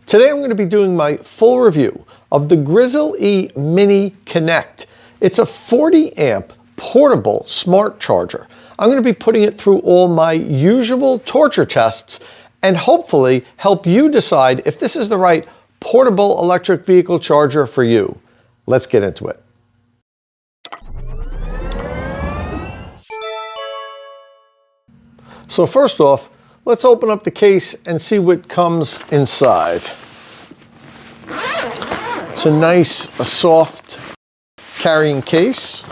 Today I'm going to be doing my full review of the Grizzl-E MINI Connect. It's a 40 amp portable smart charger. I'm going to be putting it through all my usual torture tests and hopefully help you decide if this is the right portable electric vehicle charger for you. Let's get into it. So first off, let's open up the case and see what comes inside. It's a nice, soft carrying case.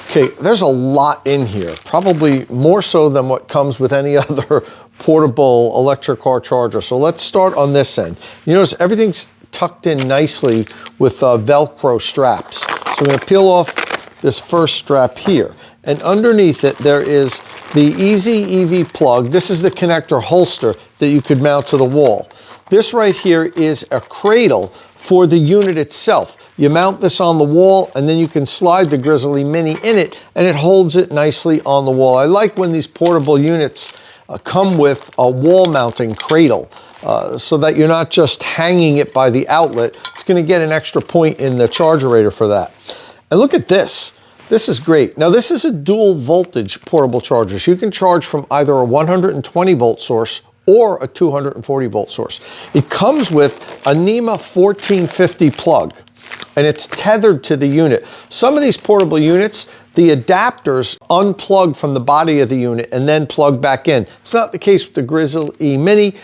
Okay, there's a lot in here, probably more so than what comes with any other portable electric car charger. So let's start on this end. You notice everything's tucked in nicely with Velcro straps. So I'm going to peel off this first strap here. And underneath it, there is the Easy EV plug. This is the connector holster that you could mount to the wall. This right here is a cradle for the unit itself. You mount this on the wall and then you can slide the Grizzl-E Mini in it and it holds it nicely on the wall. I like when these portable units come with a wall mounting cradle so that you're not just hanging it by the outlet. It's going to get an extra point in the chargerator for that. And look at this. This is great. Now this is a dual voltage portable charger. So you can charge from either a 120 volt source or a 240 volt source. It comes with a NEMA 1450 plug and it's tethered to the unit. Some of these portable units, the adapters unplug from the body of the unit and then plug back in. It's not the case with the Grizzl-E Mini.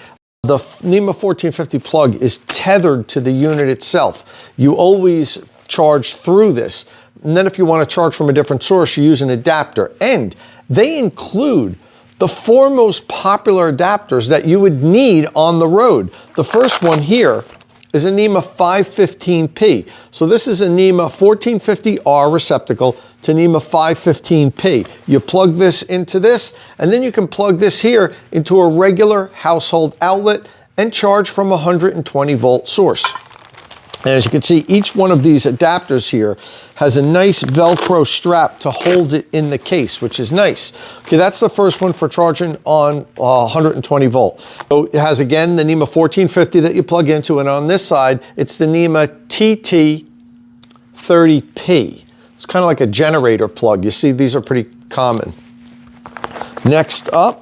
The NEMA 1450 plug is tethered to the unit itself. You always charge through this. And then if you want to charge from a different source, you use an adapter. And they include the four most popular adapters that you would need on the road. The first one here is a NEMA 515P. So this is a NEMA 1450R receptacle to NEMA 515P. You plug this into this, and then you can plug this here into a regular household outlet and charge from a 120 volt source. And as you can see, each one of these adapters here has a nice Velcro strap to hold it in the case, which is nice. Okay, that's the first one for charging on 120 volt. So it has, again, the NEMA 1450 that you plug into, and on this side, it's the NEMA TT30P. It's kind of like a generator plug. You see, these are pretty common. Next up,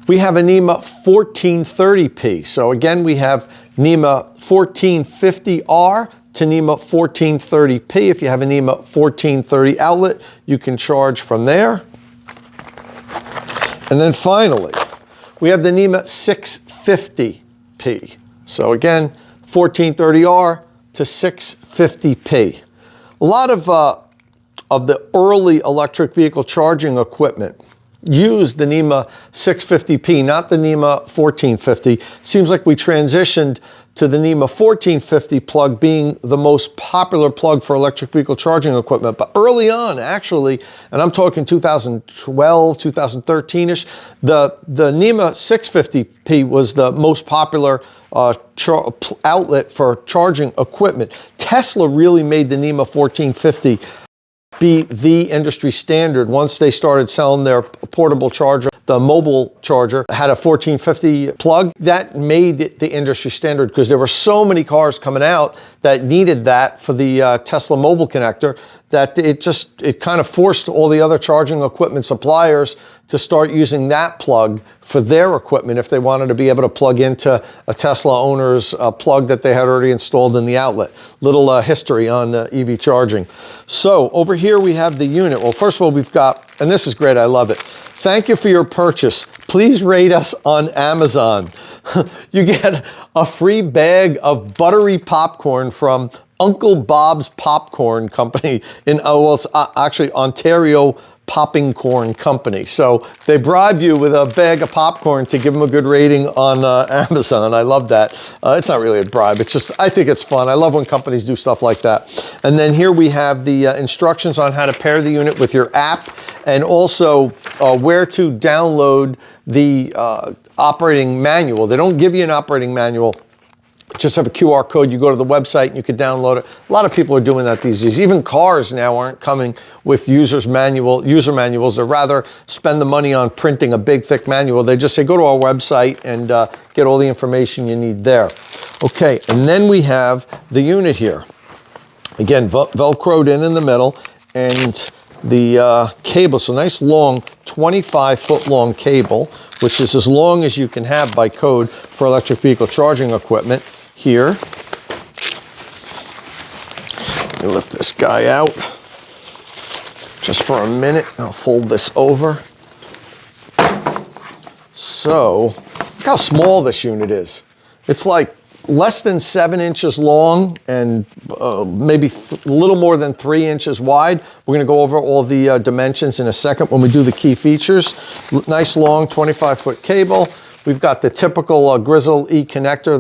we have a NEMA 1430P. So again, we have NEMA 1450R to NEMA 1430P. If you have a NEMA 1430 outlet, you can charge from there. And then finally, we have the NEMA 650P. So again, 1430R to 650P. A lot of the early electric vehicle charging equipment used the NEMA 650P, not the NEMA 1450. Seems like we transitioned to the NEMA 1450 plug being the most popular plug for electric vehicle charging equipment. But early on, actually, and I'm talking 2012, 2013-ish, the NEMA 650P was the most popular outlet for charging equipment. Tesla really made the NEMA 1450 be the industry standard once they started selling their portable charger. The mobile charger had a 1450 plug. That made it the industry standard because there were so many cars coming out that needed that for the Tesla mobile connector that it kind of forced all the other charging equipment suppliers to start using that plug for their equipment if they wanted to be able to plug into a Tesla owner's plug that they had already installed in the outlet. Little history on EV charging. So over here we have the unit. Well, first of all, we've got, and this is great, I love it. Thank you for your purchase. Please rate us on Amazon. You get a free bag of buttery popcorn from Uncle Bob's Popcorn Company in, well, it's actually Ontario Popping Corn Company. So they bribe you with a bag of popcorn to give them a good rating on Amazon. I love that. It's not really a bribe. It's just, I think it's fun. I love when companies do stuff like that. And then here we have the instructions on how to pair the unit with your app and also where to download the operating manual. They don't give you an operating manual Just have a QR code, you go to the website and you can download it. A lot of people are doing that these days. Even cars now aren't coming with user manuals. They'd rather spend the money on printing a big, thick manual. They just say, go to our website and get all the information you need there. Okay, and then we have the unit here. Again, Velcroed in the middle, and the cable, so nice long 25-foot long cable, which is as long as you can have by code for electric vehicle charging equipment here. Let me lift this guy out just for a minute. I'll fold this over. So, look how small this unit is. It's like less than 7 inches long and maybe a little more than 3 inches wide. We're going to go over all the dimensions in a second when we do the key features. Nice long 25-foot cable. We've got the typical Grizzl-E connector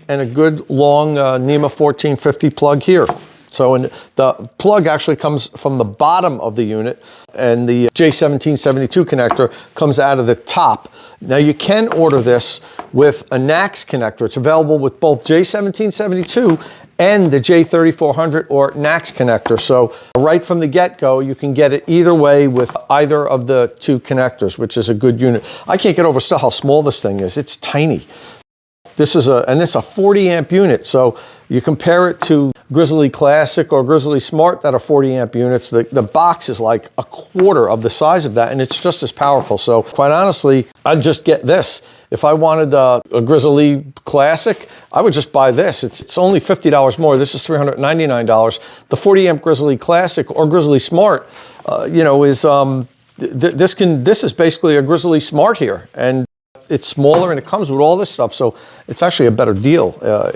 and a good long NEMA 1450 plug here. So the plug actually comes from the bottom of the unit, and the J1772 connector comes out of the top. Now you can order this with a NACS connector. It's available with both J1772 and the J3400 or NACS connector. So right from the get-go, you can get it either way with either of the two connectors, which is a good unit. I can't get over still how small this thing is. It's tiny. This is a 40 amp unit. So you compare it to Grizzl-E Classic or Grizzl-E Smart that are 40 amp units. The box is like a quarter of the size of that, and it's just as powerful. So quite honestly, I'd just get this. If I wanted a Grizzl-E Classic, I would just buy this. It's only $50 more. This is $399. The 40 amp Grizzl-E Classic or Grizzl-E Smart, this is basically a Grizzl-E Smart here, and it's smaller and it comes with all this stuff, so it's actually a better deal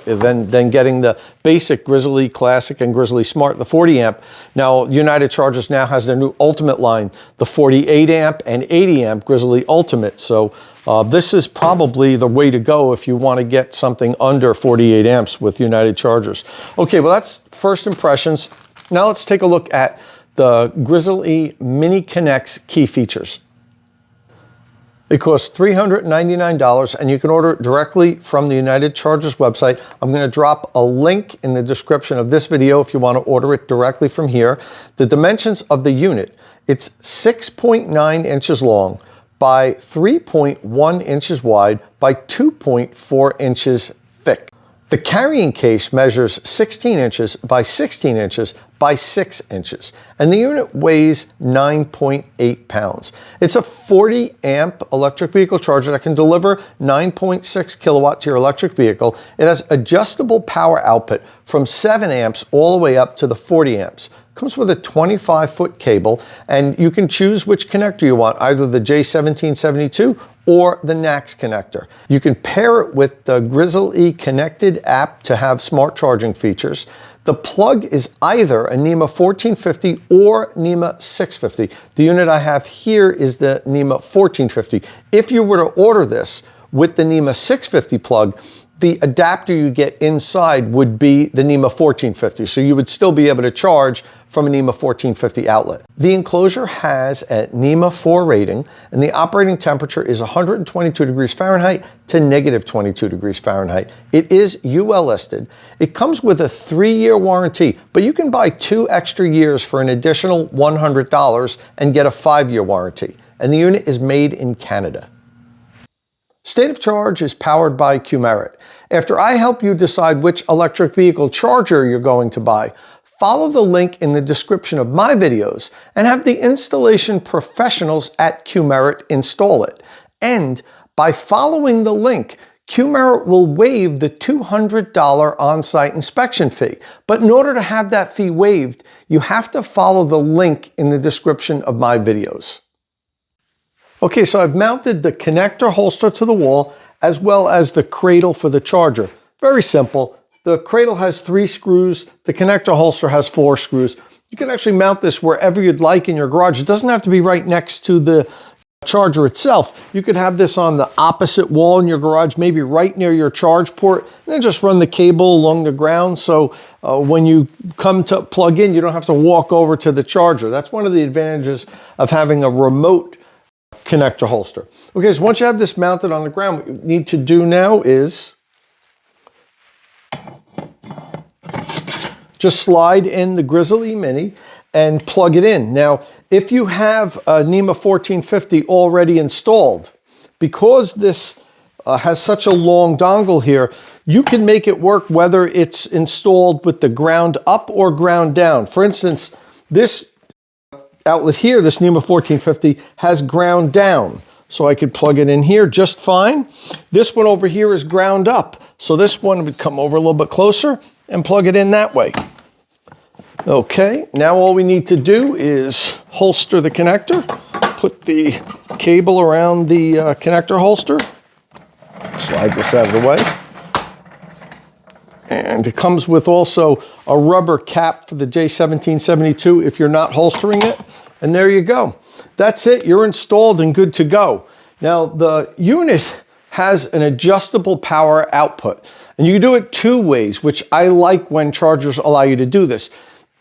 than getting the basic Grizzl-E Classic and Grizzl-E Smart, the 40 amp. Now, United Chargers now has their new Ultimate line, the 48 amp and 80 amp Grizzl-E Ultimate. So this is probably the way to go if you want to get something under 48 amps with United Chargers. Okay, well, that's first impressions. Now let's take a look at the Grizzl-E MINI Connect's key features. It costs $399, and you can order it directly from the United Chargers website. I'm going to drop a link in the description of this video if you want to order it directly from here. The dimensions of the unit, it's 6.9 inches long by 3.1 inches wide by 2.4 inches thick. The carrying case measures 16 inches by 16 inches by 6 inches, and the unit weighs 9.8 pounds. It's a 40 amp electric vehicle charger that can deliver 9.6 kilowatt to your electric vehicle. It has adjustable power output from 7 amps all the way up to the 40 amps. Comes with a 25-foot cable, and you can choose which connector you want, either the J1772 or the NACS connector. You can pair it with the Grizzl-E Connected app to have smart charging features. The plug is either a NEMA 1450 or NEMA 650. The unit I have here is the NEMA 1450. If you were to order this with the NEMA 650 plug, the adapter you get inside would be the NEMA 1450, so you would still be able to charge from a NEMA 1450 outlet. The enclosure has a NEMA 4 rating, and the operating temperature is 122 degrees Fahrenheit to negative 22 degrees Fahrenheit. It is UL listed. It comes with a 3-year warranty, but you can buy 2 extra years for an additional $100 and get a 5-year warranty. And the unit is made in Canada. State of Charge is powered by Qmerit. After I help you decide which electric vehicle charger you're going to buy, follow the link in the description of my videos and have the installation professionals at Qmerit install it. And by following the link, Qmerit will waive the $200 on-site inspection fee. But in order to have that fee waived, you have to follow the link in the description of my videos. Okay, so I've mounted the connector holster to the wall as well as the cradle for the charger. Very simple. The cradle has 3 screws. The connector holster has 4 screws. You can actually mount this wherever you'd like in your garage. It doesn't have to be right next to the charger itself. You could have this on the opposite wall in your garage, maybe right near your charge port, and then just run the cable along the ground. So when you come to plug in, you don't have to walk over to the charger. That's one of the advantages of having a remote connector holster. Okay, so once you have this mounted on the ground, what you need to do now is just slide in the Grizzl-E Mini and plug it in. Now, if you have a NEMA 1450 already installed, because this has such a long dongle here, you can make it work whether it's installed with the ground up or ground down. For instance, this outlet here, this NEMA 1450, has ground down. So I could plug it in here just fine. This one over here is ground up. So this one would come over a little bit closer and plug it in that way. Okay, now all we need to do is holster the connector, put the cable around the connector holster, slide this out of the way. And it comes with also a rubber cap for the J1772 if you're not holstering it. And there you go. That's it. You're installed and good to go. Now, the unit has an adjustable power output. And you can do it two ways, which I like when chargers allow you to do this.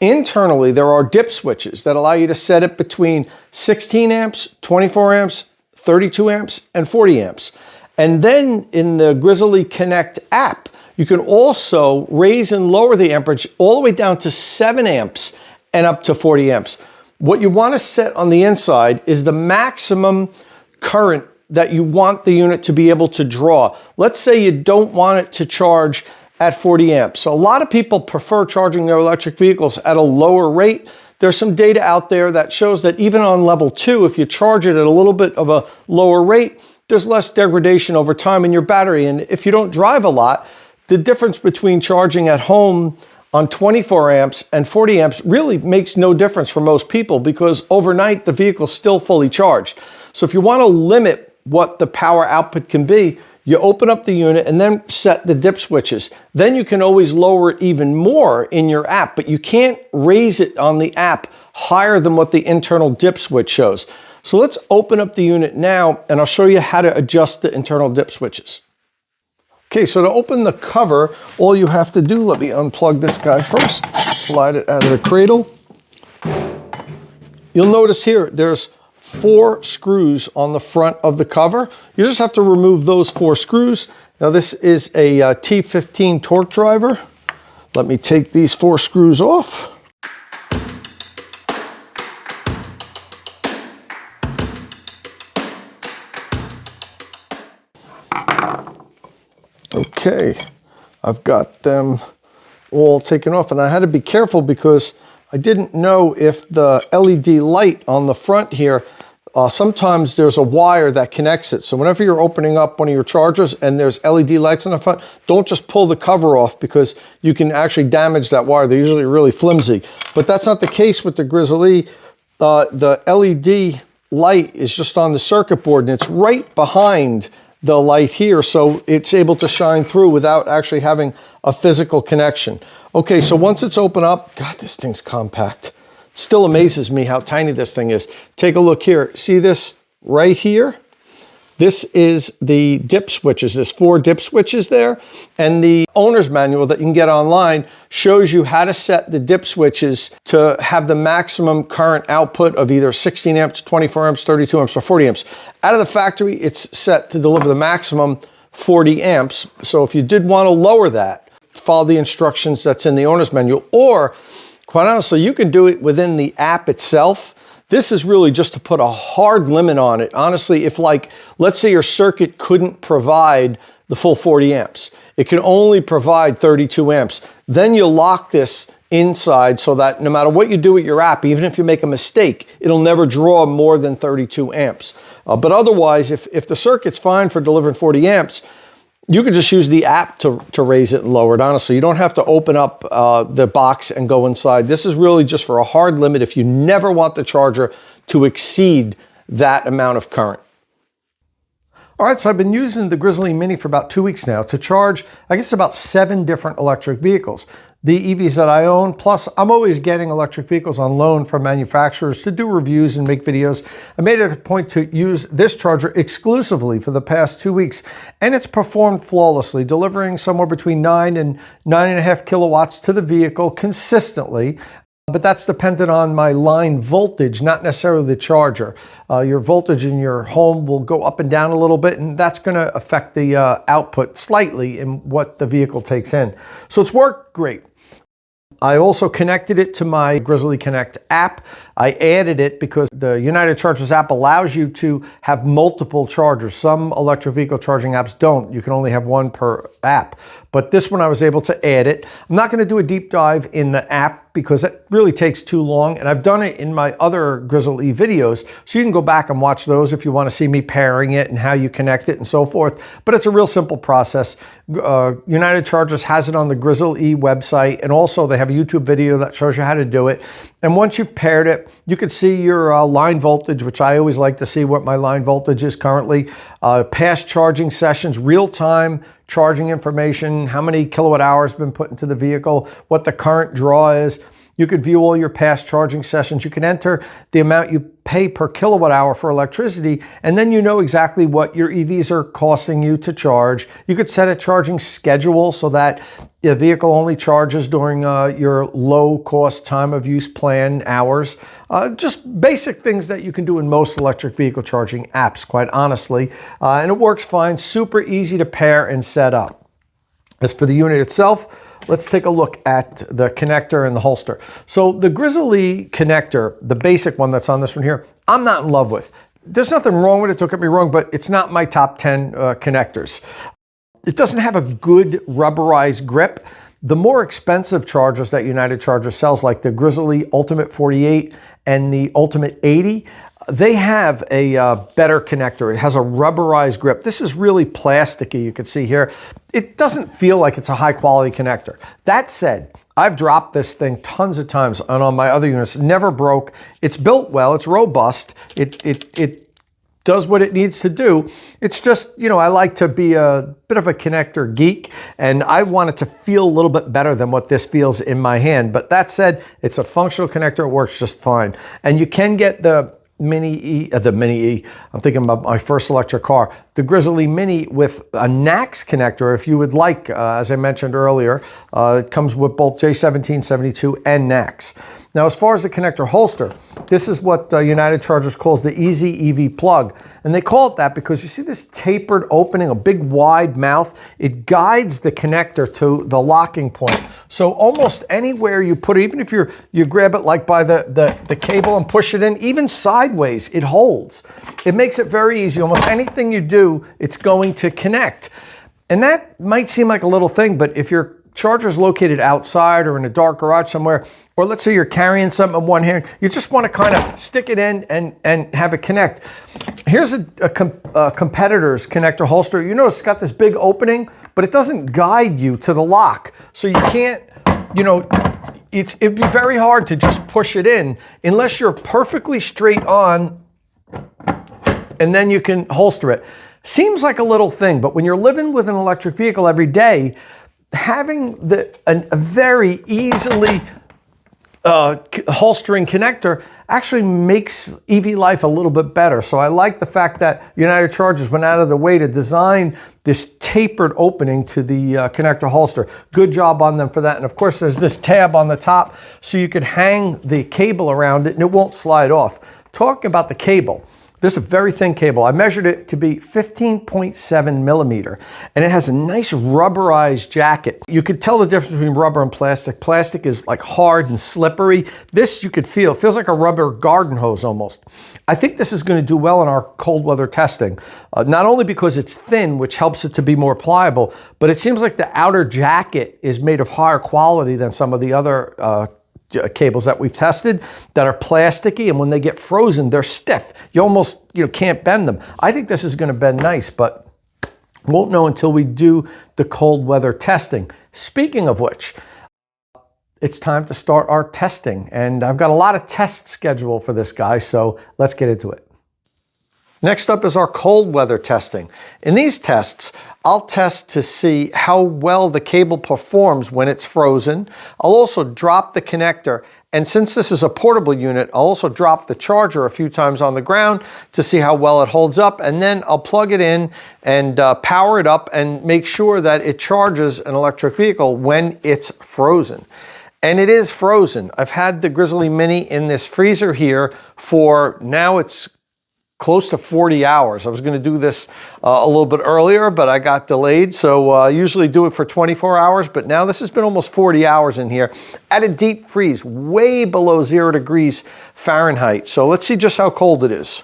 Internally, there are dip switches that allow you to set it between 16 amps, 24 amps, 32 amps, and 40 amps. And then in the Grizzl-E Connect app, you can also raise and lower the amperage all the way down to 7 amps and up to 40 amps. What you want to set on the inside is the maximum current that you want the unit to be able to draw. Let's say you don't want it to charge at 40 amps. So a lot of people prefer charging their electric vehicles at a lower rate. There's some data out there that shows that even on level 2, if you charge it at a little bit of a lower rate, there's less degradation over time in your battery. And if you don't drive a lot, the difference between charging at home on 24 amps and 40 amps really makes no difference for most people, because overnight the vehicle's still fully charged. So if you want to limit what the power output can be, you open up the unit and then set the dip switches. Then you can always lower it even more in your app, but you can't raise it on the app higher than what the internal dip switch shows. So let's open up the unit now and I'll show you how to adjust the internal dip switches. Okay, so to open the cover, all you have to do, let me unplug this guy first, slide it out of the cradle. You'll notice here, there's 4 screws on the front of the cover. You just have to remove those 4 screws. Now this is a T15 torque driver. Let me take these 4 screws off. Okay, I've got them all taken off, and I had to be careful because I didn't know if the LED light on the front here, sometimes there's a wire that connects it. So whenever you're opening up one of your chargers and there's LED lights on the front, don't just pull the cover off because you can actually damage that wire. They're usually really flimsy, but that's not the case with the Grizzl-E. The LED light is just on the circuit board and it's right behind the light here, so it's able to shine through without actually having a physical connection. Okay, so once it's open up, God, this thing's compact. It still amazes me how tiny this thing is. Take a look here. See this right here? This is the dip switches. There's 4 dip switches there, and the owner's manual that you can get online shows you how to set the dip switches to have the maximum current output of either 16 amps, 24 amps, 32 amps, or 40 amps. Out of the factory, it's set to deliver the maximum 40 amps. So if you did want to lower that, follow the instructions that's in the owner's manual, or quite honestly, you can do it within the app itself. This is really just to put a hard limit on it. Honestly, if let's say your circuit couldn't provide the full 40 amps, it can only provide 32 amps, then you lock this inside so that no matter what you do with your app, even if you make a mistake, it'll never draw more than 32 amps. But otherwise, if the circuit's fine for delivering 40 amps, you can just use the app to raise it and lower it, honestly. You don't have to open up the box and go inside. This is really just for a hard limit if you never want the charger to exceed that amount of current. All right, so I've been using the Grizzl-E Mini for about 2 weeks now to charge, I guess, about 7 different electric vehicles. The EVs that I own, plus I'm always getting electric vehicles on loan from manufacturers to do reviews and make videos. I made it a point to use this charger exclusively for the past 2 weeks, and it's performed flawlessly, delivering somewhere between 9 and 9.5 kilowatts to the vehicle consistently. but that's dependent on my line voltage, not necessarily the charger. Your voltage in your home will go up and down a little bit, and that's going to affect the output slightly in what the vehicle takes in. So it's worked great. I also connected it to my Grizzl-E Connect app. I added it because the United Chargers app allows you to have multiple chargers. Some electric vehicle charging apps don't. You can only have one per app. But this one I was able to add it. I'm not going to do a deep dive in the app because it really takes too long. And I've done it in my other Grizzl-E videos. So you can go back and watch those if you want to see me pairing it and how you connect it and so forth. But it's a real simple process. United Chargers has it on the Grizzl-E website. And also they have a YouTube video that shows you how to do it. And once you've paired it, you can see your line voltage, which I always like to see what my line voltage is currently, past charging sessions, real-time charging information, how many kilowatt hours have been put into the vehicle, what the current draw is. You could view all your past charging sessions. You can enter the amount you pay per kilowatt hour for electricity, and then you know exactly what your EVs are costing you to charge. You could set a charging schedule so that the vehicle only charges during your low cost time of use plan hours. Just basic things that you can do in most electric vehicle charging apps, quite honestly. And it works fine, super easy to pair and set up. As for the unit itself, let's take a look at the connector and the holster. So the Grizzl-E connector, the basic one that's on this one here, I'm not in love with. There's nothing wrong with it, don't get me wrong, but it's not my top 10 connectors. It doesn't have a good rubberized grip. The more expensive chargers that United Chargers sells, like the Grizzl-E Ultimate 48 and the Ultimate 80, they have a better connector. It has a rubberized grip. This is really plasticky, you can see here. It doesn't feel like it's a high quality connector. That said, I've dropped this thing tons of times and on my other units. It never broke. It's built well, it's robust. It does what it needs to do. It's just, you know, I like to be a bit of a connector geek, and I want it to feel a little bit better than what this feels in my hand. But that said, it's a functional connector. It works just fine. And you can get the Mini E, I'm thinking about my first electric car, the Grizzl-E Mini with a NACS connector if you would like. As I mentioned earlier, it comes with both J1772 and NACS. Now, as far as the connector holster, this is what United Chargers calls the Easy EV plug. And they call it that because you see this tapered opening, a big wide mouth. It guides the connector to the locking point. So almost anywhere you put it, even if you grab it like by the cable and push it in, even sideways, it holds. It makes it very easy. Almost anything you do, it's going to connect. And that might seem like a little thing, but if your charger is located outside or in a dark garage somewhere, or let's say you're carrying something in one hand, you just want to kind of stick it in and have it connect. Here's a competitor's connector holster. You notice it's got this big opening, but it doesn't guide you to the lock. So you can't, you know, it'd be very hard to just push it in unless you're perfectly straight on, and then you can holster it. Seems like a little thing, but when you're living with an electric vehicle every day, having a very easily holstering connector actually makes EV life a little bit better. So I like the fact that United Chargers went out of the way to design this tapered opening to the connector holster. Good job on them for that. And of course, there's this tab on the top so you could hang the cable around it and it won't slide off. Talking about the cable, this is a very thin cable. I measured it to be 15.7 millimeter, and it has a nice rubberized jacket. You could tell the difference between rubber and plastic. Plastic is like hard and slippery. This you could feel. It feels like a rubber garden hose almost. I think this is going to do well in our cold weather testing, not only because it's thin, which helps it to be more pliable, but it seems like the outer jacket is made of higher quality than some of the other cables that we've tested that are plasticky, and when they get frozen, they're stiff. You almost can't bend them. I think this is going to bend nice, but won't know until we do the cold weather testing. Speaking of which, it's time to start our testing, and I've got a lot of tests scheduled for this guy, so let's get into it. Next up is our cold weather testing. In these tests, I'll test to see how well the cable performs when it's frozen. I'll also drop the connector, and since this is a portable unit, I'll also drop the charger a few times on the ground to see how well it holds up, and then I'll plug it in and power it up and make sure that it charges an electric vehicle when it's frozen. and it is frozen. I've had the Grizzl-E Mini in this freezer here for now it's close to 40 hours. I was going to do this a little bit earlier, but I got delayed. So I usually do it for 24 hours, but now this has been almost 40 hours in here at a deep freeze, way below 0 degrees Fahrenheit. So let's see just how cold it is.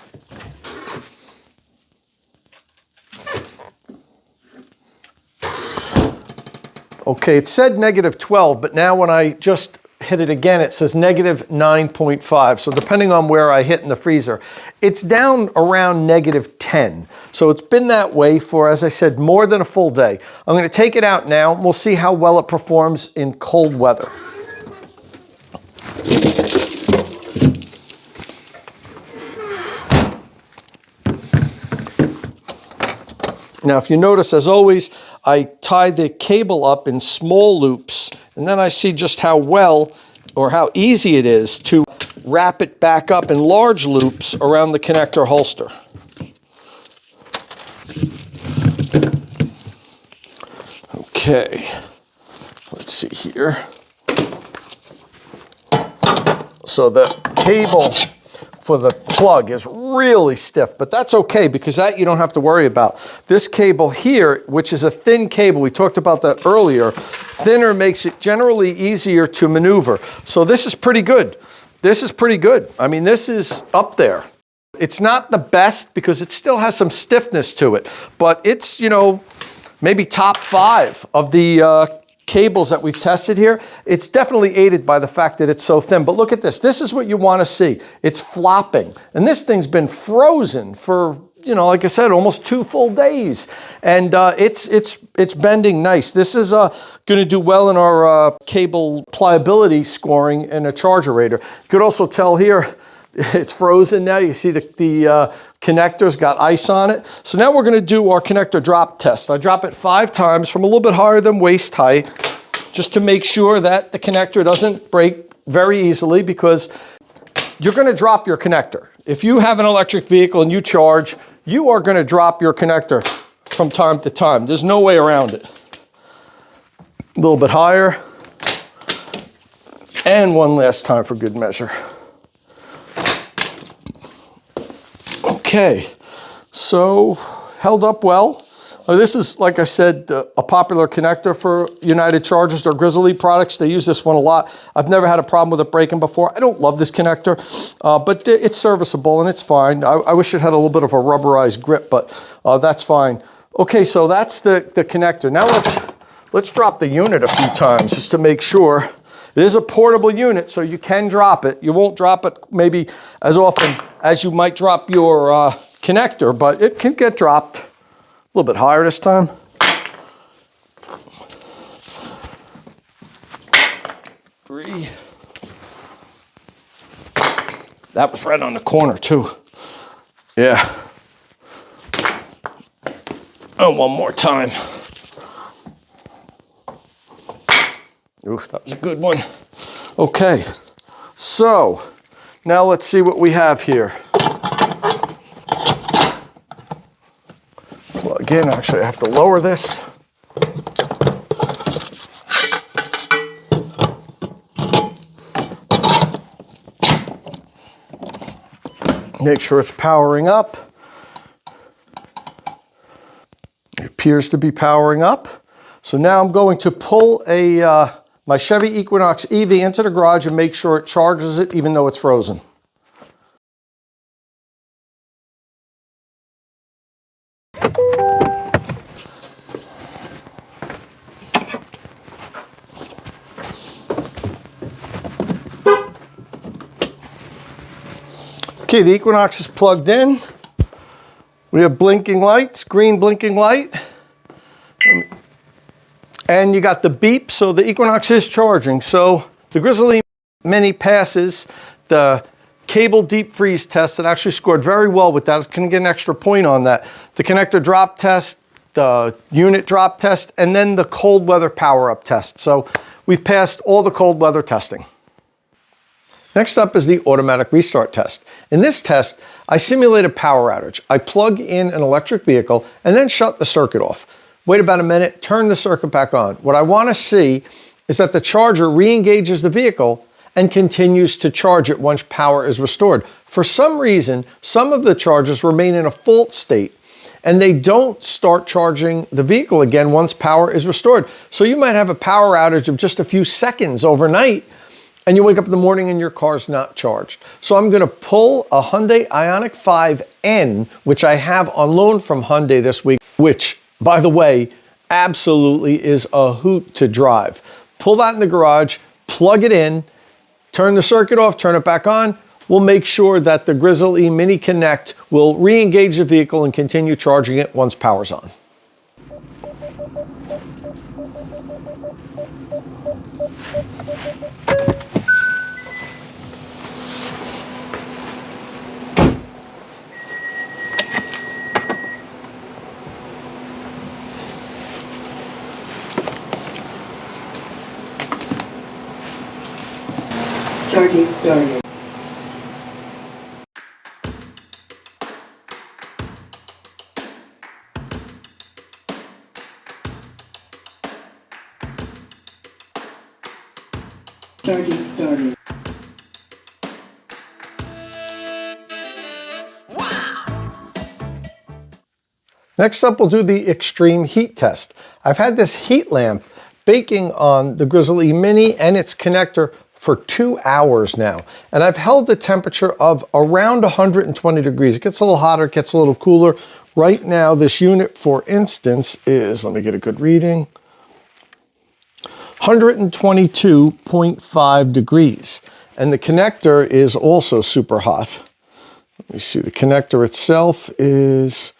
Okay, it said -12, but now when I just hit it again, it says -9.5. So depending on where I hit in the freezer, it's down around -10. So it's been that way for, as I said, more than a full day. I'm going to take it out now and we'll see how well it performs in cold weather. Now, if you notice, as always, I tie the cable up in small loops, and then I see just how well or how easy it is to wrap it back up in large loops around the connector holster. Okay, let's see here. So the cable for the plug is really stiff, but that's okay because that you don't have to worry about. This cable here, which is a thin cable, we talked about that earlier, thinner makes it generally easier to maneuver. So this is pretty good. This is pretty good. I mean, this is up there. It's not the best because it still has some stiffness to it, but it's, you know, maybe top 5 of the cables that we've tested here. It's definitely aided by the fact that it's so thin. But look at this. This is what you want to see. It's flopping. And this thing's been frozen for, you know, like I said, almost 2 full days. And it's bending nice. This is going to do well in our cable pliability scoring in a charger rater. You could also tell here, it's frozen now. You see the connector's got ice on it. So now we're going to do our connector drop test. I drop it 5 times from a little bit higher than waist height, just to make sure that the connector doesn't break very easily, because you're going to drop your connector. If you have an electric vehicle and you charge, you are going to drop your connector from time to time. There's no way around it. A little bit higher. And one last time for good measure. Okay, so held up well. This is, like I said, a popular connector for United Chargers. They're Grizzl-E products. They use this one a lot. I've never had a problem with it breaking before. I don't love this connector, but it's serviceable and it's fine. I wish it had a little bit of a rubberized grip, but that's fine. Okay, so that's the connector. Now let's drop the unit a few times just to make sure. It is a portable unit, so you can drop it. You won't drop it maybe as often as you might drop your connector, but it can get dropped. A little bit higher this time. Three. That was right on the corner too. Yeah. And one more time. Oof, that was a good one. Okay, so now let's see what we have here. Well, again, actually, I have to lower this. Make sure it's powering up. It appears to be powering up. So now I'm going to pull my Chevy Equinox EV into the garage and make sure it charges it even though it's frozen. Okay, the Equinox is plugged in. We have blinking lights, green blinking light. And you got the beep, so the Equinox is charging. So the Grizzl-E Mini passes the cable deep freeze test. It actually scored very well with that. It's going to get an extra point on that. The connector drop test, the unit drop test, and then the cold weather power up test. So we've passed all the cold weather testing. Next up is the automatic restart test. In this test, I simulate a power outage. I plug in an electric vehicle and then shut the circuit off. Wait about a minute, turn the circuit back on. What I want to see is that the charger re-engages the vehicle and continues to charge it once power is restored. For some reason, some of the chargers remain in a fault state and they don't start charging the vehicle again once power is restored. So you might have a power outage of just a few seconds overnight and you wake up in the morning and your car's not charged. So I'm gonna pull a Hyundai Ioniq 5N, which I have on loan from Hyundai this week, which, by the way, absolutely is a hoot to drive. Pull that in the garage, plug it in, turn the circuit off, turn it back on. We'll make sure that the Grizzl-E MINI Connect will re-engage the vehicle and continue charging it once power's on. Charging started. Charging started. Next up, we'll do the extreme heat test. I've had this heat lamp baking on the Grizzl-E Mini and its connector for 2 hours now. And I've held the temperature of around 120 degrees. It gets a little hotter, it gets a little cooler. Right now, this unit, for instance, is, let me get a good reading, 122.5 degrees. And the connector is also super hot. Let me see, the connector itself is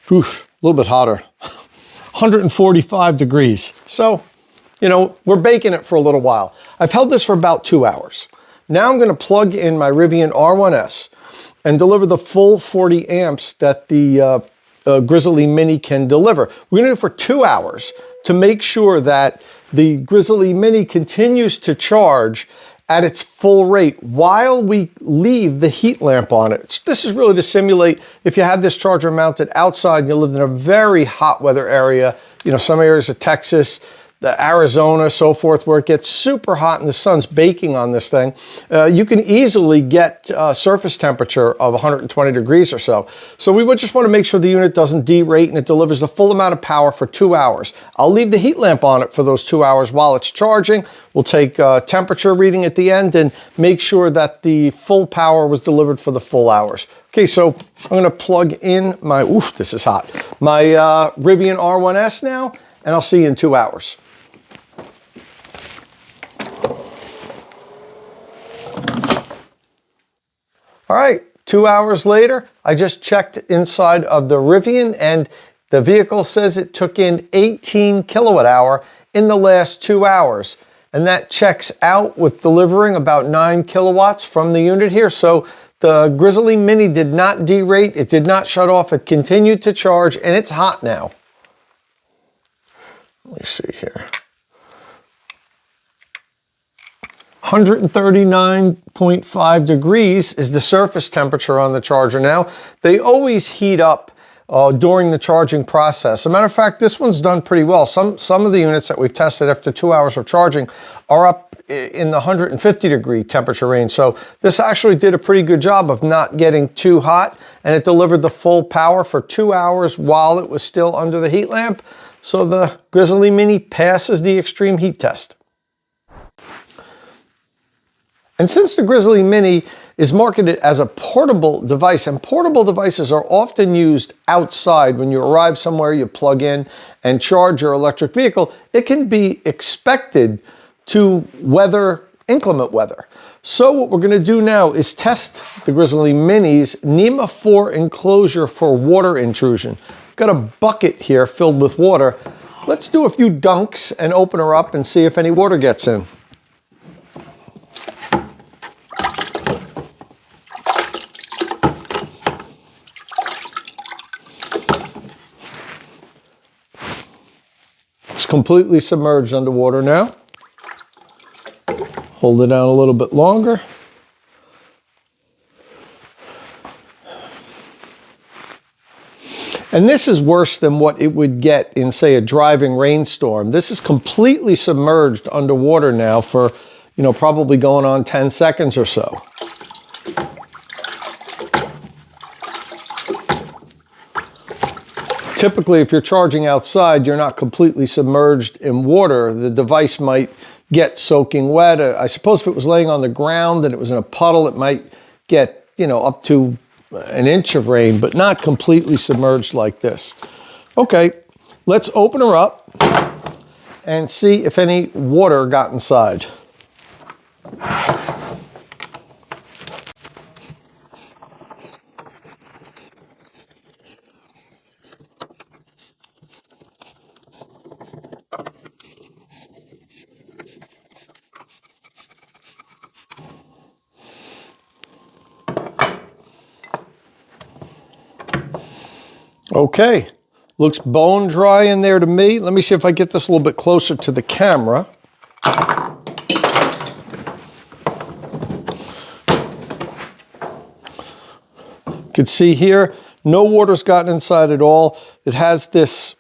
a little bit hotter, 145 degrees. So, you know, we're baking it for a little while. I've held this for about 2 hours. Now I'm gonna plug in my Rivian R1S and deliver the full 40 amps that the Grizzl-E Mini can deliver. We're gonna do it for 2 hours to make sure that the Grizzl-E Mini continues to charge at its full rate while we leave the heat lamp on it. This is really to simulate if you had this charger mounted outside and you lived in a very hot weather area, you know, some areas of Texas, the Arizona, so forth, where it gets super hot and the sun's baking on this thing, you can easily get surface temperature of 120 degrees or so. So we would just want to make sure the unit doesn't derate and it delivers the full amount of power for 2 hours. I'll leave the heat lamp on it for those 2 hours while it's charging. We'll take a temperature reading at the end and make sure that the full power was delivered for the full hours. Okay, so I'm gonna plug in my, oof, this is hot, my Rivian R1S now, and I'll see you in 2 hours. All right, 2 hours later, I just checked inside of the Rivian and the vehicle says it took in 18 kilowatt hour in the last 2 hours. And that checks out with delivering about 9 kilowatts from the unit here. So the Grizzl-E Mini did not derate, it did not shut off, it continued to charge and it's hot now. Let me see here. 139.5 degrees is the surface temperature on the charger now. They always heat up during the charging process. As a matter of fact, this one's done pretty well. Some of the units that we've tested after 2 hours of charging are up in the 150 degree temperature range. So this actually did a pretty good job of not getting too hot, and it delivered the full power for 2 hours while it was still under the heat lamp. So the Grizzl-E Mini passes the extreme heat test. And since the Grizzl-E Mini is marketed as a portable device, and portable devices are often used outside when you arrive somewhere, you plug in and charge your electric vehicle, it can be expected to weather inclement weather. So what we're going to do now is test the Grizzl-E Mini's NEMA 4 enclosure for water intrusion. Got a bucket here filled with water. Let's do a few dunks and open her up and see if any water gets in. It's completely submerged underwater now. Hold it down a little bit longer. And this is worse than what it would get in, say, a driving rainstorm. This is completely submerged underwater now for, you know, probably going on 10 seconds or so. Typically, if you're charging outside, you're not completely submerged in water. The device might get soaking wet. I suppose if it was laying on the ground and it was in a puddle, it might get, you know, up to an inch of rain, but not completely submerged like this. Okay, let's open her up and see if any water got inside. Okay, looks bone dry in there to me. Let me see if I get this a little bit closer to the camera. You can see here, no water's gotten inside at all. It has this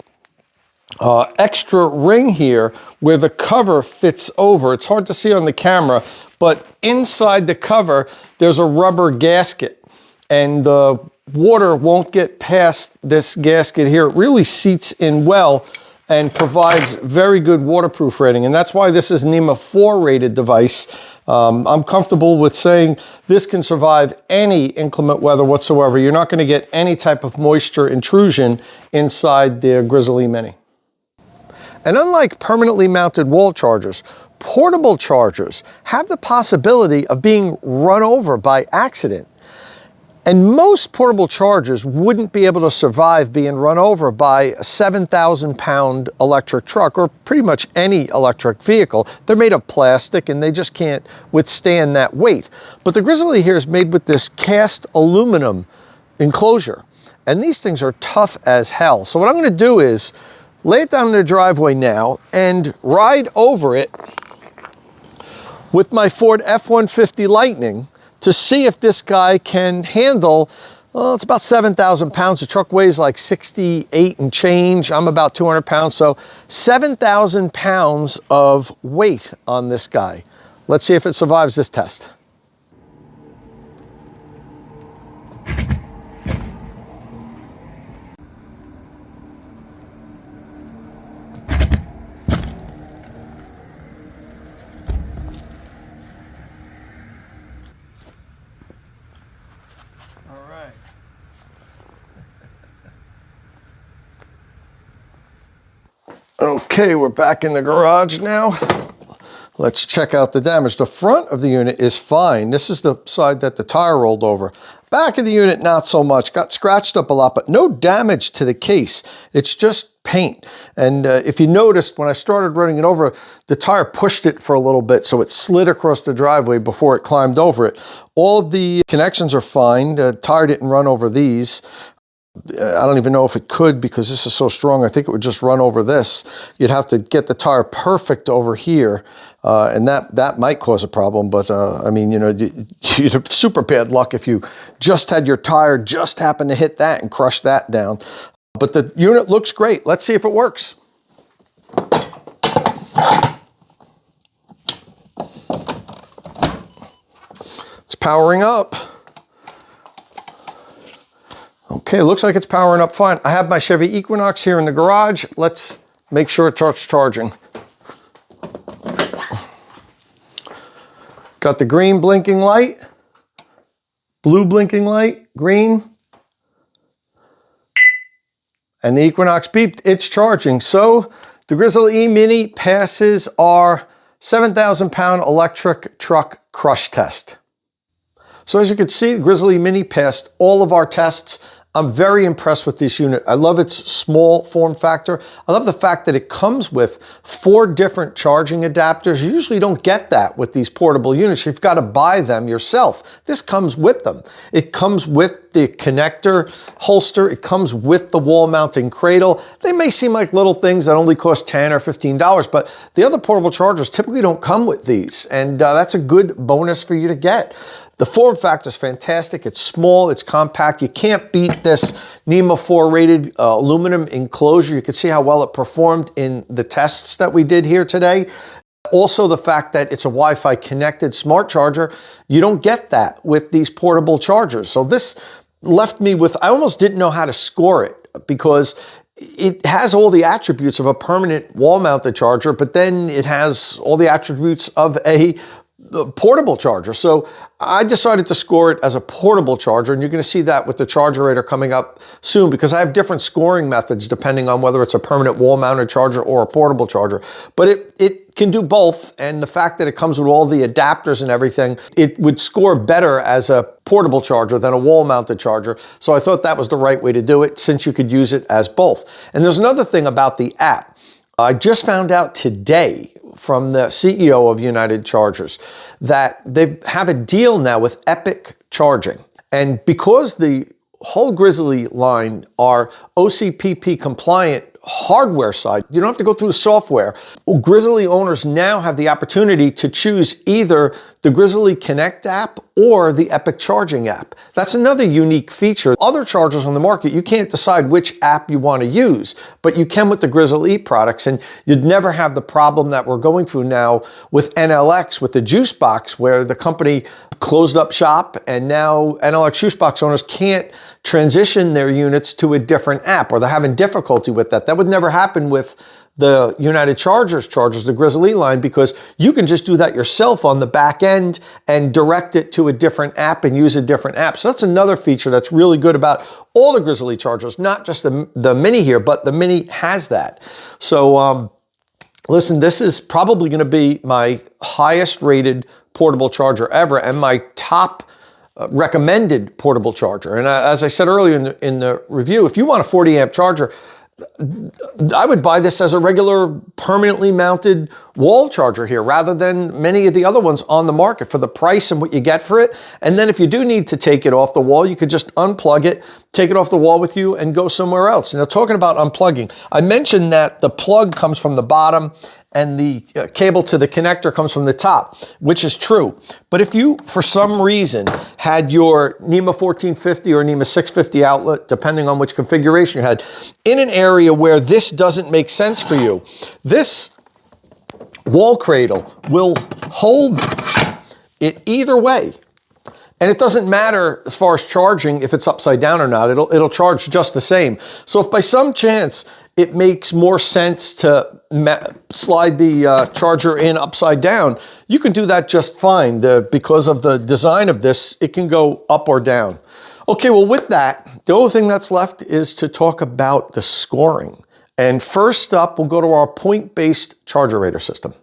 extra ring here where the cover fits over. It's hard to see on the camera, but inside the cover, there's a rubber gasket, and the water won't get past this gasket here. It really seats in well and provides very good waterproof rating. And that's why this is an NEMA 4 rated device. I'm comfortable with saying this can survive any inclement weather whatsoever. You're not going to get any type of moisture intrusion inside the Grizzl-E Mini. And unlike permanently mounted wall chargers, portable chargers have the possibility of being run over by accident. And most portable chargers wouldn't be able to survive being run over by a 7,000-pound electric truck or pretty much any electric vehicle. They're made of plastic and they just can't withstand that weight. But the Grizzl-E here is made with this cast aluminum enclosure. And these things are tough as hell. So what I'm going to do is lay it down in the driveway now and ride over it with my Ford F-150 Lightning to see if this guy can handle, well, it's about 7,000 pounds. The truck weighs like 68 and change. I'm about 200 pounds, so 7,000 pounds of weight on this guy. Let's see if it survives this test. Okay, we're back in the garage now. Let's check out the damage. The front of the unit is fine. This is the side that the tire rolled over. Back of the unit, not so much. Got scratched up a lot, but no damage to the case. It's just paint. And if you noticed, when I started running it over, the tire pushed it for a little bit, so it slid across the driveway before it climbed over it. All of the connections are fine. The tire didn't run over these. I don't even know if it could because this is so strong. I think it would just run over this. You'd have to get the tire perfect over here, and that might cause a problem. But I mean, you know, you'd have super bad luck if you just had your tire just happen to hit that and crush that down. But the unit looks great. Let's see if it works. It's powering up. Okay, looks like it's powering up fine. I have my Chevy Equinox here in the garage. Let's make sure it starts charging. Got the green blinking light, blue blinking light, green, and the Equinox beeped. It's charging. So the Grizzl-E Mini passes our 7,000-pound electric truck crush test. So as you can see, Grizzl-E Mini passed all of our tests. I'm very impressed with this unit. I love its small form factor. I love the fact that it comes with 4 different charging adapters. You usually don't get that with these portable units. You've got to buy them yourself. This comes with them. It comes with the connector holster. It comes with the wall mounting cradle. They may seem like little things that only cost $10 or $15, but the other portable chargers typically don't come with these, and that's a good bonus for you to get. The form factor is fantastic. It's small, it's compact. You can't beat this NEMA 4 rated aluminum enclosure. You can see how well it performed in the tests that we did here today. Also, the fact that it's a Wi-Fi connected smart charger, you don't get that with these portable chargers. So this left me with, I almost didn't know how to score it, because it has all the attributes of a permanent wall-mounted charger, but then it has all the attributes of a portable charger. So I decided to score it as a portable charger, and you're going to see that with the charger rater coming up soon, because I have different scoring methods depending on whether it's a permanent wall-mounted charger or a portable charger. But it can do both, and the fact that it comes with all the adapters and everything, it would score better as a portable charger than a wall-mounted charger. So I thought that was the right way to do it, since you could use it as both. And there's another thing about the app. I just found out today from the CEO of United Chargers that they have a deal now with Epic Charging. And because the whole Grizzl-E line are OCPP compliant hardware side, you don't have to go through the software. Well, Grizzl-E owners now have the opportunity to choose either the Grizzl-E Connect app or the Epic Charging app. That's another unique feature. Other chargers on the market, you can't decide which app you want to use, but you can with the Grizzl-E products, and you'd never have the problem that we're going through now with NLX, with the juice box, where the company closed up shop, and now NLX juice box owners can't transition their units to a different app, or they're having difficulty with that. That would never happen with the United Chargers chargers, the Grizzl-E line, because you can just do that yourself on the back end and direct it to a different app and use a different app. So that's another feature that's really good about all the Grizzl-E chargers, not just the Mini here, but the Mini has that. So listen, this is probably going to be my highest rated portable charger ever, and my top recommended portable charger. And as I said earlier in the review, if you want a 40 amp charger, I would buy this as a regular permanently mounted wall charger here, rather than many of the other ones on the market, for the price and what you get for it. And then if you do need to take it off the wall, you could just unplug it, take it off the wall with you, and go somewhere else. Now, talking about unplugging, I mentioned that the plug comes from the bottom and the cable to the connector comes from the top, which is true. But if you, for some reason, had your NEMA 1450 or NEMA 650 outlet, depending on which configuration you had, in an area where this doesn't make sense for you, this wall cradle will hold it either way. And it doesn't matter as far as charging if it's upside down or not, it'll charge just the same. So if by some chance it makes more sense to slide the charger in upside down, you can do that just fine. Because of the design of this, it can go up or down. Okay, well with that, the only thing that's left is to talk about the scoring. And first up, we'll go to our point-based charger rater system.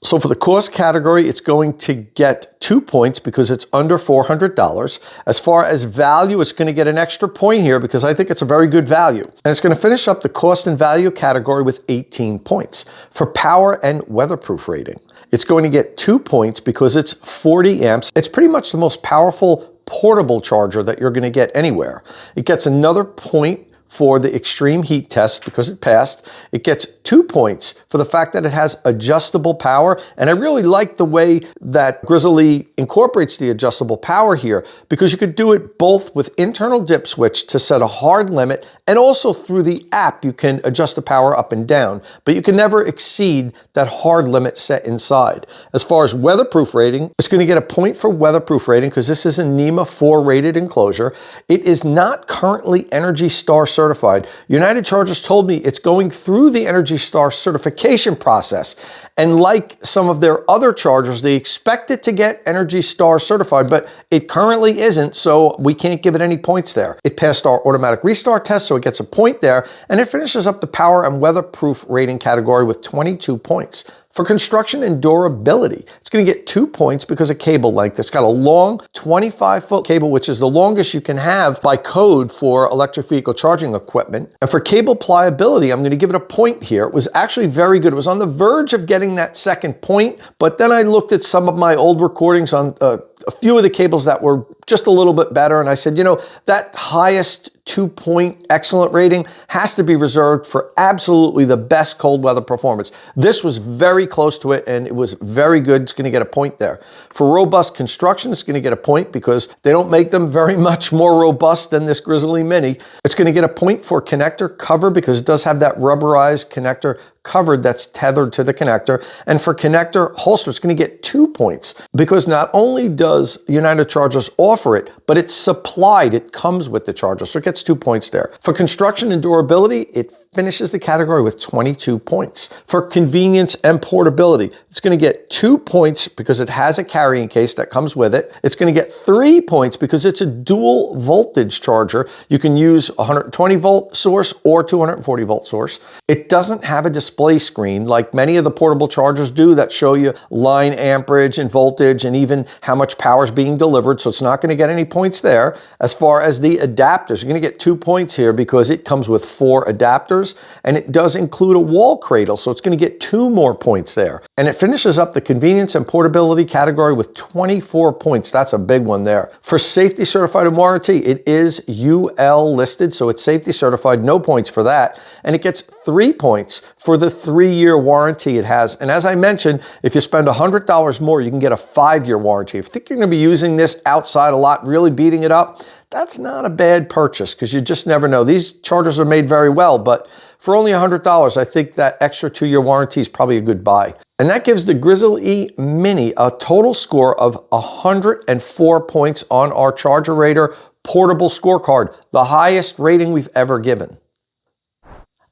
So for the cost category, it's going to get 2 points because it's under $400. As far as value, it's going to get an extra point here because I think it's a very good value. And it's going to finish up the cost and value category with 18 points. For power and weatherproof rating, it's going to get 2 points because it's 40 amps. It's pretty much the most powerful portable charger that you're going to get anywhere. It gets another point for the extreme heat test because it passed. It gets 2 points for the fact that it has adjustable power. And I really like the way that Grizzl-E incorporates the adjustable power here, because you could do it both with internal dip switch to set a hard limit, and also through the app you can adjust the power up and down, but you can never exceed that hard limit set inside. As far as weatherproof rating, it's going to get a point for weatherproof rating because this is a NEMA 4 rated enclosure. It is not currently Energy Star certified. United Chargers told me it's going through the Energy Star certification process. And like some of their other chargers, they expect it to get Energy Star certified, but it currently isn't, so we can't give it any points there. It passed our automatic restart test, so it gets a point there, and it finishes up the power and weatherproof rating category with 22 points. For construction and durability, it's going to get 2 points because of cable length. It's got a long 25-foot cable, which is the longest you can have by code for electric vehicle charging equipment. And for cable pliability, I'm going to give it a point here. It was actually very good. It was on the verge of getting that second point, but then I looked at some of my old recordings on a few of the cables that were just a little bit better, and I said, you know, that highest 2-point excellent rating has to be reserved for absolutely the best cold weather performance. This was very close to it and it was very good. It's going to get a point there. For robust construction, it's going to get a point because they don't make them very much more robust than this Grizzl-E Mini. It's going to get a point for connector cover because it does have that rubberized connector covered that's tethered to the connector. And for connector holster, it's going to get 2 points because not only does United Chargers offer it, but it's supplied. It comes with the charger, so it gets 2 points there. For construction and durability, it finishes the category with 22 points. For convenience and portability, it's going to get 2 points because it has a carrying case that comes with it. It's going to get 3 points because it's a dual voltage charger. You can use a 120 volt source or 240 volt source. It doesn't have a display screen like many of the portable chargers do that show you line amperage and voltage and even how much power is being delivered, so it's not going to get any points there. As far as the adapters, you're going to get 2 points here because it comes with 4 adapters and it does include a wall cradle, so it's going to get 2 more points there. And it finishes up the convenience and portability category with 24 points. That's a big one there. For safety certified and warranty, it is UL listed, so it's safety certified, no points for that. And it gets 3 points for the 3-year warranty it has. And as I mentioned, if you spend $100 more, you can get a 5-year warranty. If you think you're going to be using this outside a lot, really beating it up, that's not a bad purchase because you just never know. These chargers are made very well, but for only $100, I think that extra 2-year warranty is probably a good buy. And that gives the Grizzl-E Mini a total score of 104 points on our Charger Rater portable scorecard, the highest rating we've ever given.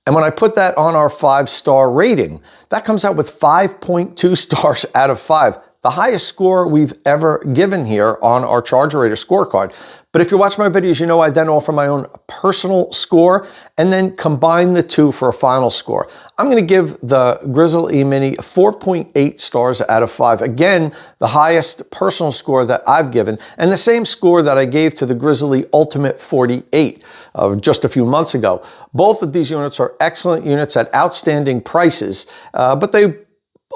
And when I put that on our 5-star rating, that comes out with 5.2 stars out of 5. The highest score we've ever given here on our Charger Rater scorecard. But if you watch my videos, you know I then offer my own personal score and then combine the two for a final score. I'm going to give the Grizzl-E Mini 4.8 stars out of 5. Again, the highest personal score that I've given, and the same score that I gave to the Grizzl-E Ultimate 48 just a few months ago. Both of these units are excellent units at outstanding prices, but they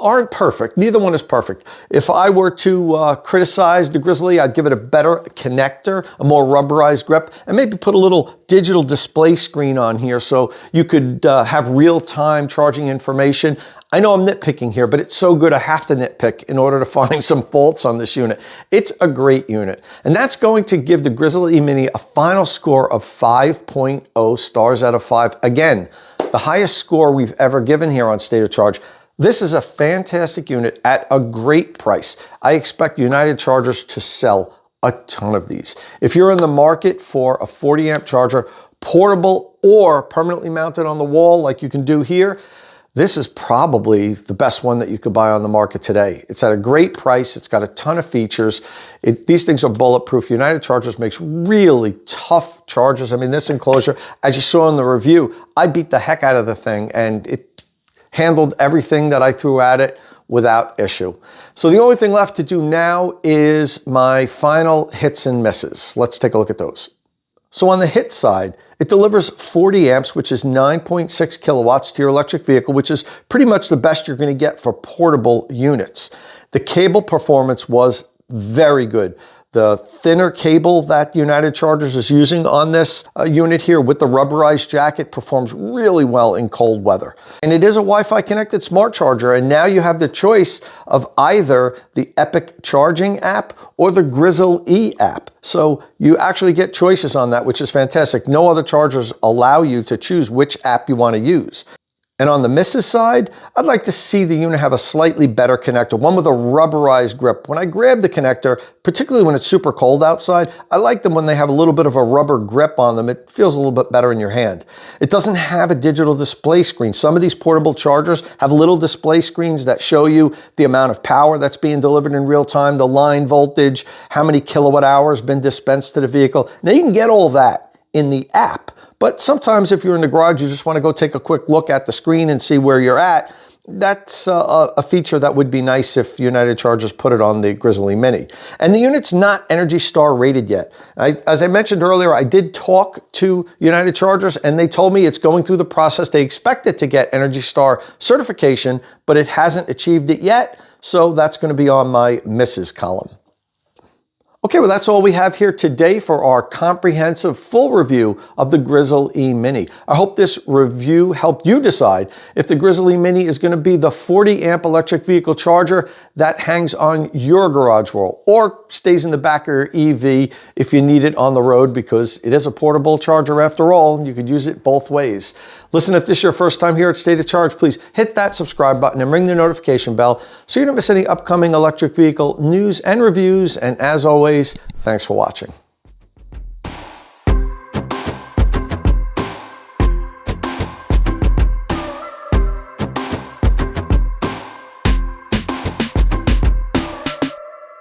aren't perfect. Neither one is perfect. If I were to criticize the Grizzl-E, I'd give it a better connector, a more rubberized grip, and maybe put a little digital display screen on here so you could have real-time charging information. I know I'm nitpicking here, but it's so good I have to nitpick in order to find some faults on this unit. It's a great unit. And that's going to give the Grizzl-E Mini a final score of 5.0 stars out of 5. Again, the highest score we've ever given here on State of Charge. This is a fantastic unit at a great price. I expect United Chargers to sell a ton of these. If you're in the market for a 40 amp charger, portable or permanently mounted on the wall like you can do here, this is probably the best one that you could buy on the market today. It's at a great price. It's got a ton of features. These things are bulletproof. United Chargers makes really tough chargers. I mean, this enclosure, as you saw in the review, I beat the heck out of the thing and it handled everything that I threw at it without issue. So the only thing left to do now is my final hits and misses. Let's take a look at those. So on the hit side, it delivers 40 amps, which is 9.6 kilowatts to your electric vehicle, which is pretty much the best you're going to get for portable units. The cable performance was very good. The thinner cable that United Chargers is using on this unit here with the rubberized jacket performs really well in cold weather. And it is a Wi-Fi connected smart charger, and now you have the choice of either the Epic Charging app or the Grizzl-E app. So you actually get choices on that, which is fantastic. No other chargers allow you to choose which app you want to use. And on the misses side, I'd like to see the unit have a slightly better connector, one with a rubberized grip. When I grab the connector, particularly when it's super cold outside, I like them when they have a little bit of a rubber grip on them. It feels a little bit better in your hand. It doesn't have a digital display screen. Some of these portable chargers have little display screens that show you the amount of power that's being delivered in real time, the line voltage, how many kilowatt hours been dispensed to the vehicle. Now you can get all that in the app. But sometimes if you're in the garage, you just want to go take a quick look at the screen and see where you're at. That's a feature that would be nice if United Chargers put it on the Grizzl-E Mini. And the unit's not Energy Star rated yet. As I mentioned earlier, I did talk to United Chargers and they told me it's going through the process. They expect it to get Energy Star certification, but it hasn't achieved it yet. So that's going to be on my misses column. Okay, well, that's all we have here today for our comprehensive full review of the Grizzl-E Mini. I hope this review helped you decide if the Grizzl-E Mini is going to be the 40 amp electric vehicle charger that hangs on your garage wall or stays in the back of your EV if you need it on the road, because it is a portable charger after all, and you could use it both ways. Listen, if this is your first time here at State of Charge, please hit that subscribe button and ring the notification bell so you don't miss any upcoming electric vehicle news and reviews. And as always, thanks for watching.